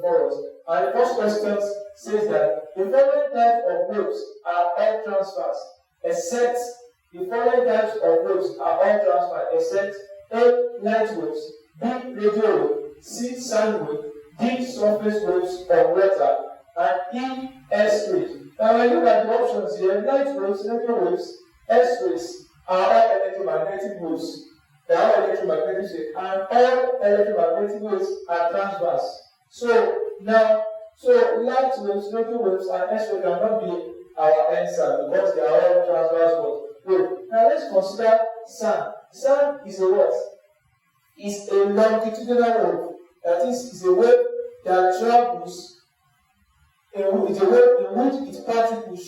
before us. And the first question says that the following types of waves are all transfers, except the following types of waves are all transfers, except A. Light waves, B. Radio wave, C. Sound wave, D. Surface waves of water, and E. X-rays. Now when you look at the options here, light waves, radio waves, X-rays are all electromagnetic waves. They are all electromagnetic waves, and all electromagnetic waves are transverse. So now, light waves, radio waves, and X-rays cannot be our answer because they are all transverse waves. Now let's consider sound. Sound is a what? Is a longitudinal wave. That is a wave that travels. It's a wave in which its particles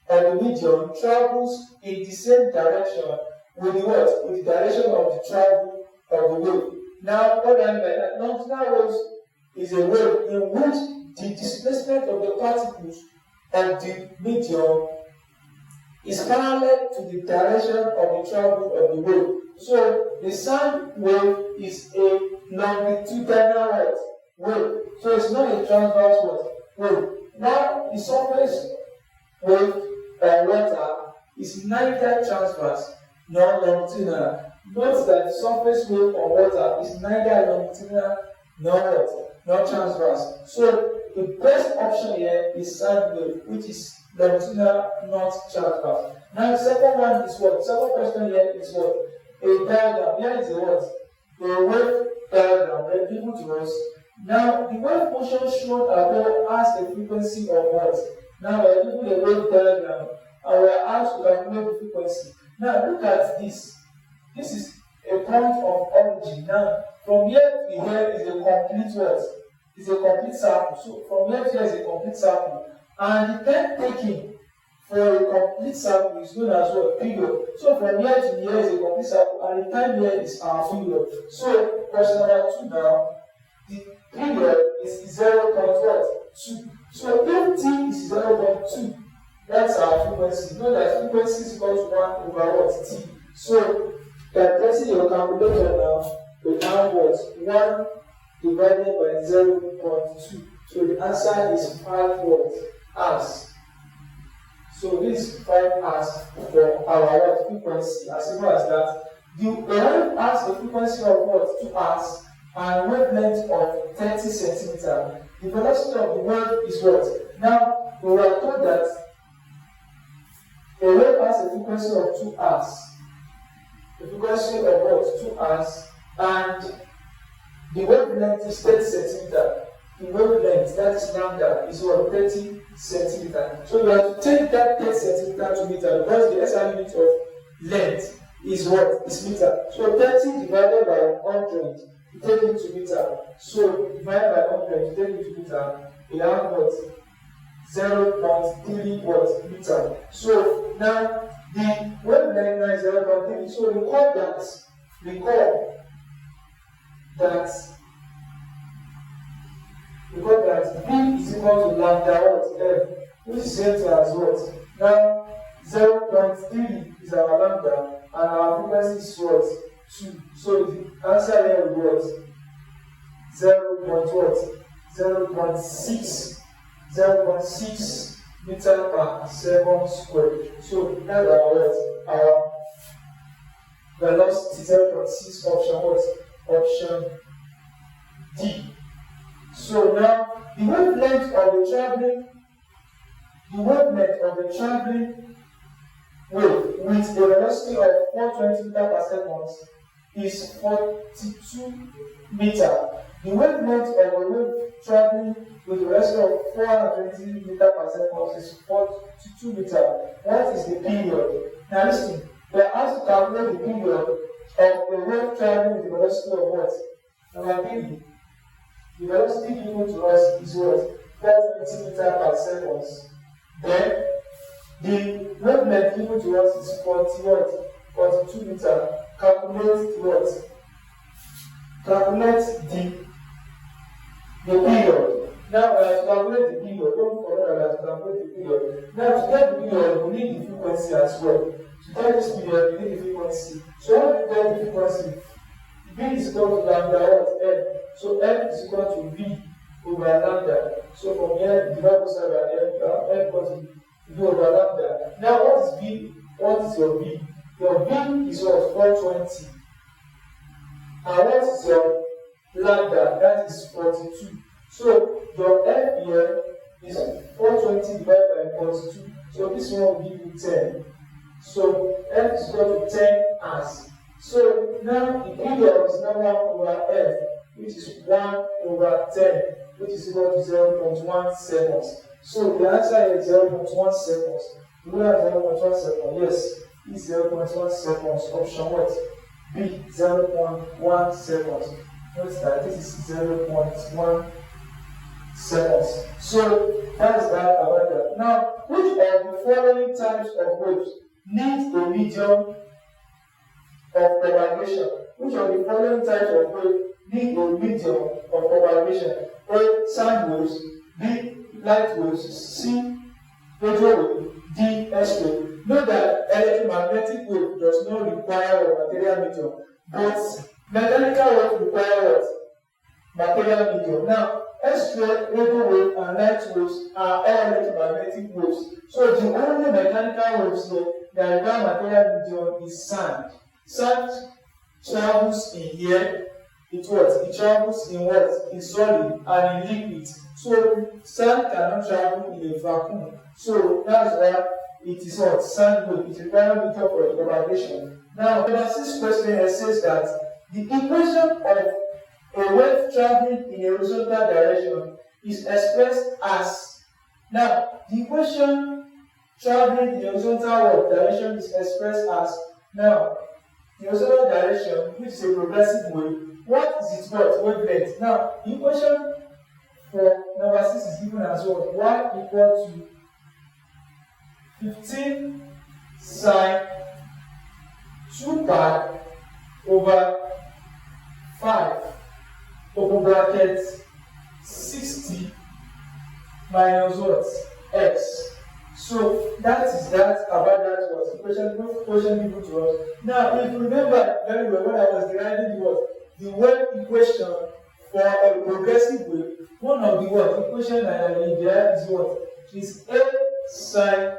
of the medium travels in the same direction with the what? With the direction of the travel of the wave. Now, what I mean by that? Longitudinal waves is a wave in which the displacement of the particles of the medium is parallel to the direction of the travel of the wave. So the sound wave is a longitudinal wave. So it's not a transverse wave. Now the surface wave or water is neither transverse nor longitudinal. Note that the surface wave or water is neither longitudinal nor transverse. So the best option here is sound wave, which is longitudinal, not transverse. Now the second one is what? The second question here is what? A diagram. Here is a what? A wave diagram that given to us. Now the wave motion shown above has a frequency of what? Now we are given a wave diagram and we are asked to calculate the frequency. Now look at this. This is a point of origin. Now from here to here is a complete what? Is a complete circle. So from here to here is a complete circle. And the time taken for a complete circle is known as what? Period. So from here to here is a complete circle, and the time here is our period. So question number 2 now, the period is 0.2. So if t is 0.2, that's our frequency. Know that frequency is equal to 1 over what? T. So that pressing your calculator now, we have what? 1 divided by 0.2. So the answer is 5 hours. So this is 5 hours for our frequency. As simple as that. The wave has a frequency of what? 2 hours and wavelength of 30 centimeters. The velocity of the wave is what? Now we were told that a wave has a frequency of 2 hours. The frequency of what? 2 hours, and the wavelength is 30 centimeters. The wavelength, that is lambda, is what? 30 centimeters. So we have to take that 30 centimeters to meter because the SI unit of length is what? Is meter. So 30 divided by 100, you take it to meter. So divided by 100, you take it to meter. We have what? 0.3 what? Meter. So now the wavelength now is 0.3. So recall that B is equal to lambda what? F, which is set as what? Now 0.3 is our lambda and our frequency is what? 2. So the answer here will be what? 0.6 meter per second squared. So that's our velocity 0.6 option what? Option D. So now the wavelength of the traveling wave with a velocity of 420 meters per second is 42 meters. The wavelength of the wave traveling with a velocity of 420 meters per second is 42 meters. What is the period? Now listen, we are asked to calculate the period of the wave traveling with a velocity of what? Number B. The velocity given to us is what? 420 meters per second. Then the wavelength given to us is 42 meters. Calculate what? Calculate the period. Now we have to calculate the period. Don't forget that we have to calculate the period. Now to get the period, we need the frequency as well. To get this period, we need the frequency. So how do you get the frequency? V is equal to lambda what? F. So F is equal to V. over lambda. So from here, divide both sides by f equals v over lambda. Now what is v? What is your v? Your v is what? 420. And what is your lambda? That is 42. So your f here is 420 divided by 42. So this one will give you 10. So f is equal to 10 as. So now the period is now 1 over f, which is 1 over 10, which is equal to 0.1 seconds. So the answer here is 0.1 seconds. You will have 0.1 seconds. Yes, it's 0.1 seconds. Option what? B, 0.1 seconds. Notice that this is 0.1 seconds. So that's that about that. Now, which of the following types of waves need a medium of propagation? Which of the following types of waves need a medium of propagation? A. Sound waves. B. Light waves. C. Radio wave. D. S wave. Note that electromagnetic wave does not require a material medium, but mechanical wave require what? Material medium. Now, S-wave, radio wave, and light waves are all electromagnetic waves. So the only mechanical waves here that require material medium is sand. Sand travels in here. It what? It travels in what? In solid and in liquid. So sand cannot travel in a vacuum. So that's why it is what? Sand wave. It requires medium for propagation. Now, number 6 question here says that the equation of a wave traveling in a horizontal direction is expressed as. Now, the equation traveling in a horizontal direction is expressed as. Now, the horizontal direction, which is a progressive wave, what is its what? Wavelength. Now, the equation for number 6 is given as what? Y equal to 15 sine 2 pi over 5 open bracket 60 minus what? X. So that is that about that was the question given to us. Now, if you remember very well when I was deriving the wave equation for a progressive wave, one of the equation I derived is what? Is A sine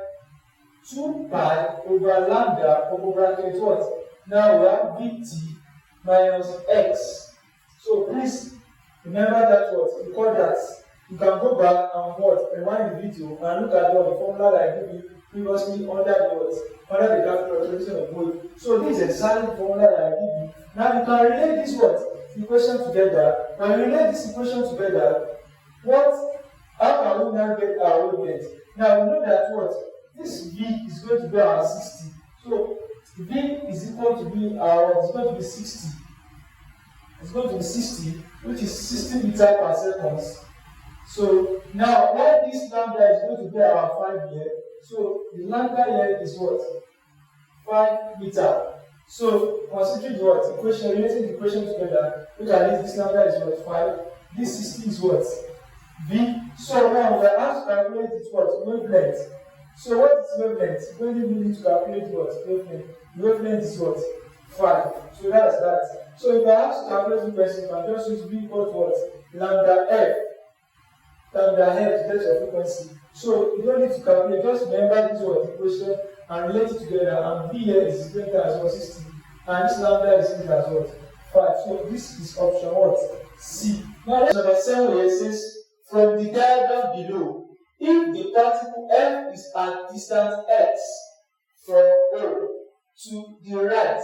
2 pi over lambda open bracket what? Now we have Vt minus X. So please remember that what? Because that you can go back and rewind the video and look at the formula that I gave you previously under the calculation of wave. So this is exactly the formula that I give you. Now you can relate this equation together. When you relate this equation together, how can we now get our wavelength? Now we know that this V is going to be our 60. So V is equal to be it's going to be 60. It's going to be 60, which is 60 meters per second. So now when this lambda is going to be our 5 here, so the lambda here is what? 5 meters. So considering the equation, relating the equation together, look at this lambda is what? 5. This 60 is what? V. So now we are asked to calculate it wavelength. So what is wavelength? We only need to calculate wavelength. The wavelength is what? 5. So that's that. So if I ask to calculate the question, you can just use V equal to lambda F. Lambda F to get your frequency. So you don't need to calculate, just remember this equation and relate it together. And V here is greater as 60. And this lambda is greater as 5. So this is option C. Now number 7 here says, from the diagram below, if the particle F is at distance x from O to the right,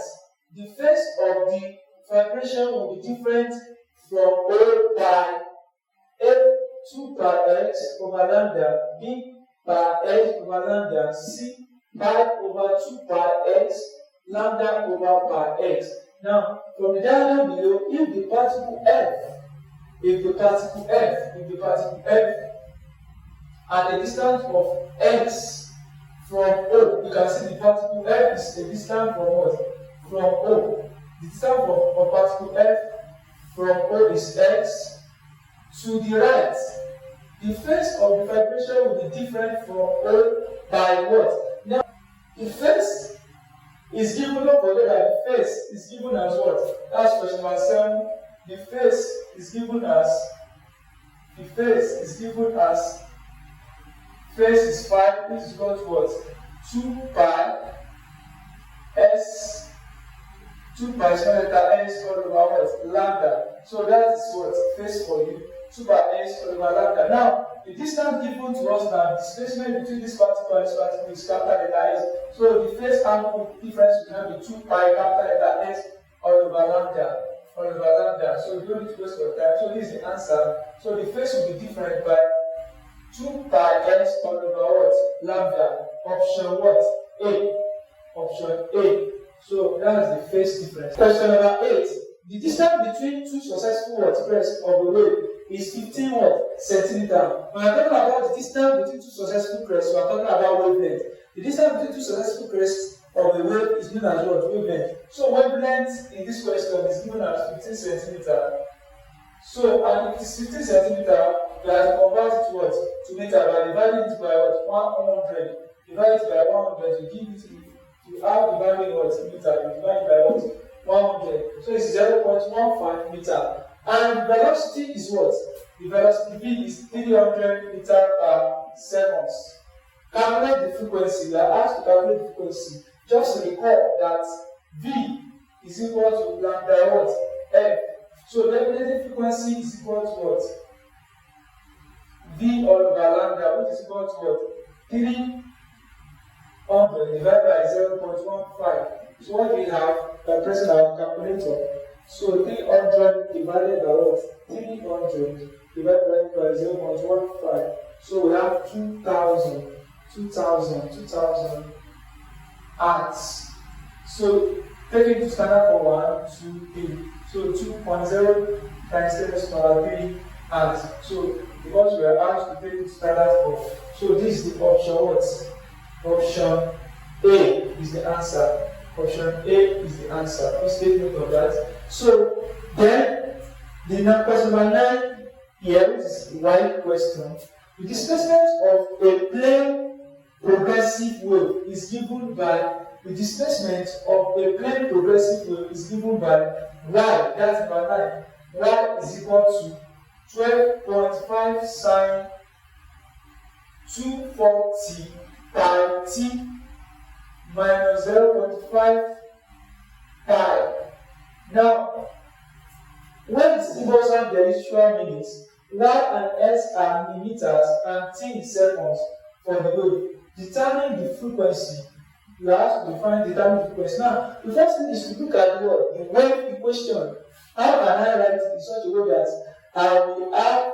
the phase of the vibration will be different from O by F2 by x over lambda, B by x over lambda, C by over 2 by x, lambda over by x. Now, from the diagram below, if the particle F at a distance of x from O, you can see the particle F is a distance from what? From O. The distance of particle F from O is x. To the right, the phase of the vibration will be different from O by what? Now, the phase is given, don't forget that the phase is given as what? That's question number 7. The phase is given as the face is given as face is 5, which is equal to what? 2 pi s 2 pi square delta s all over what? Lambda. So that is what? Face for you. 2 by s all over lambda. Now, the distance given to us now, displacement between this particle and this particle is capital letter S. So the phase angle difference will be 2 pi capital letter S all over lambda. All over lambda. So you don't need to waste your time. So this is the answer. So the phase will be different by 2 pi S all over what? Lambda. Option what? A. Option A. So that is the phase difference. Question number 8. The distance between two successful crests of a wave is 15 centimeter. When I'm talking about the distance between two successful crests, we are talking about wavelength. The distance between two successful crests of a wave is known as what? Wavelength. So wavelength in this question is given as 15 centimeter. So and if it is 15 centimeter, we have to convert it to what? To meter by dividing it by what? 100. Divide it by 100 to give it. You have the value in meter, you divide by what? 100. So it's 0.15 meter. And the velocity is what? The velocity V is 300 meter per second. Calculate the frequency. We are asked to calculate the frequency. Just recall that V is equal to lambda what? F. So definitely frequency is equal to what? V all over lambda, which is equal to what? 300 divided by 0.15. So what we have by pressing our calculator. So 300 divided by what? 300 divided by 0.15. So we have 2000 hertz. So taking to standard for 1, 2, 3. So 2.0 times 10 to the power 3 hertz. So because we are asked to take it to standard for, so this is the option what? Option A is the answer. Option A is the answer. Please take note of that. So then the question number 9 here, which is the right question. The displacement of a plane progressive wave is given by y. That's number 9. Y is equal to 12.5 sine 240 pi t minus 0.5 pi. Now, when the symbols have their usual meanings, y and s are millimeters and t in seconds for the wave. Determine the frequency. You have to determine the frequency. Now, the first thing is to look at the wave equation. How can I write it in such a way that I will have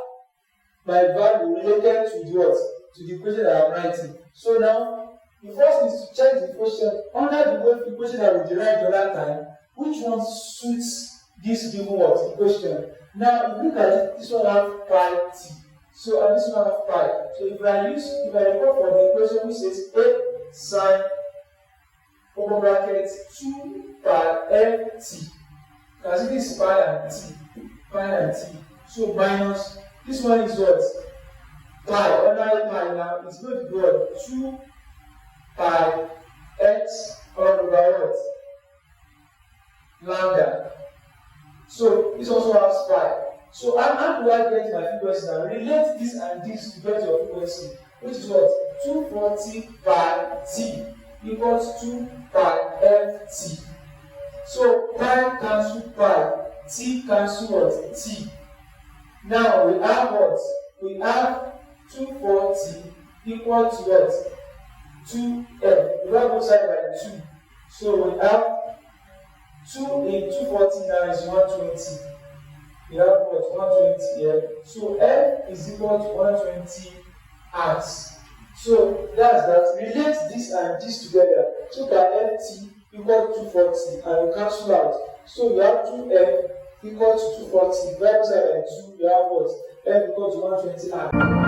my value related to the what? To the equation that I'm writing. So now, the first is to check the equation under the wave equation that we derived the other time. Which one suits this given what? Equation. Now, if you look at it, this one has pi t. So, and this one has pi. So, if I recall for the equation which says a sine open bracket 2 pi f t. As it is pi and t. So, minus this one is what? Pi. Under pi now, it's going to be what? 2 pi x all over what? Lambda. So this also has pi. So how do I get my frequency now? Relate this and this to get your frequency, which is what? 240 pi t equals 2 pi f t. So pi cancel pi, t cancel what? T. Now we have what? We have 240 equal to what? 2f. We have both sides by 2. So we have 2 in 240 now is 120. We have what? 120 here. So F is equal to 120 hertz. So that's that. Relate this and this together. 2 pi ft equal to 240 and we cancel out. So we have 2f equal to 240. Divided by 2, we have what? F equal to 120 hertz.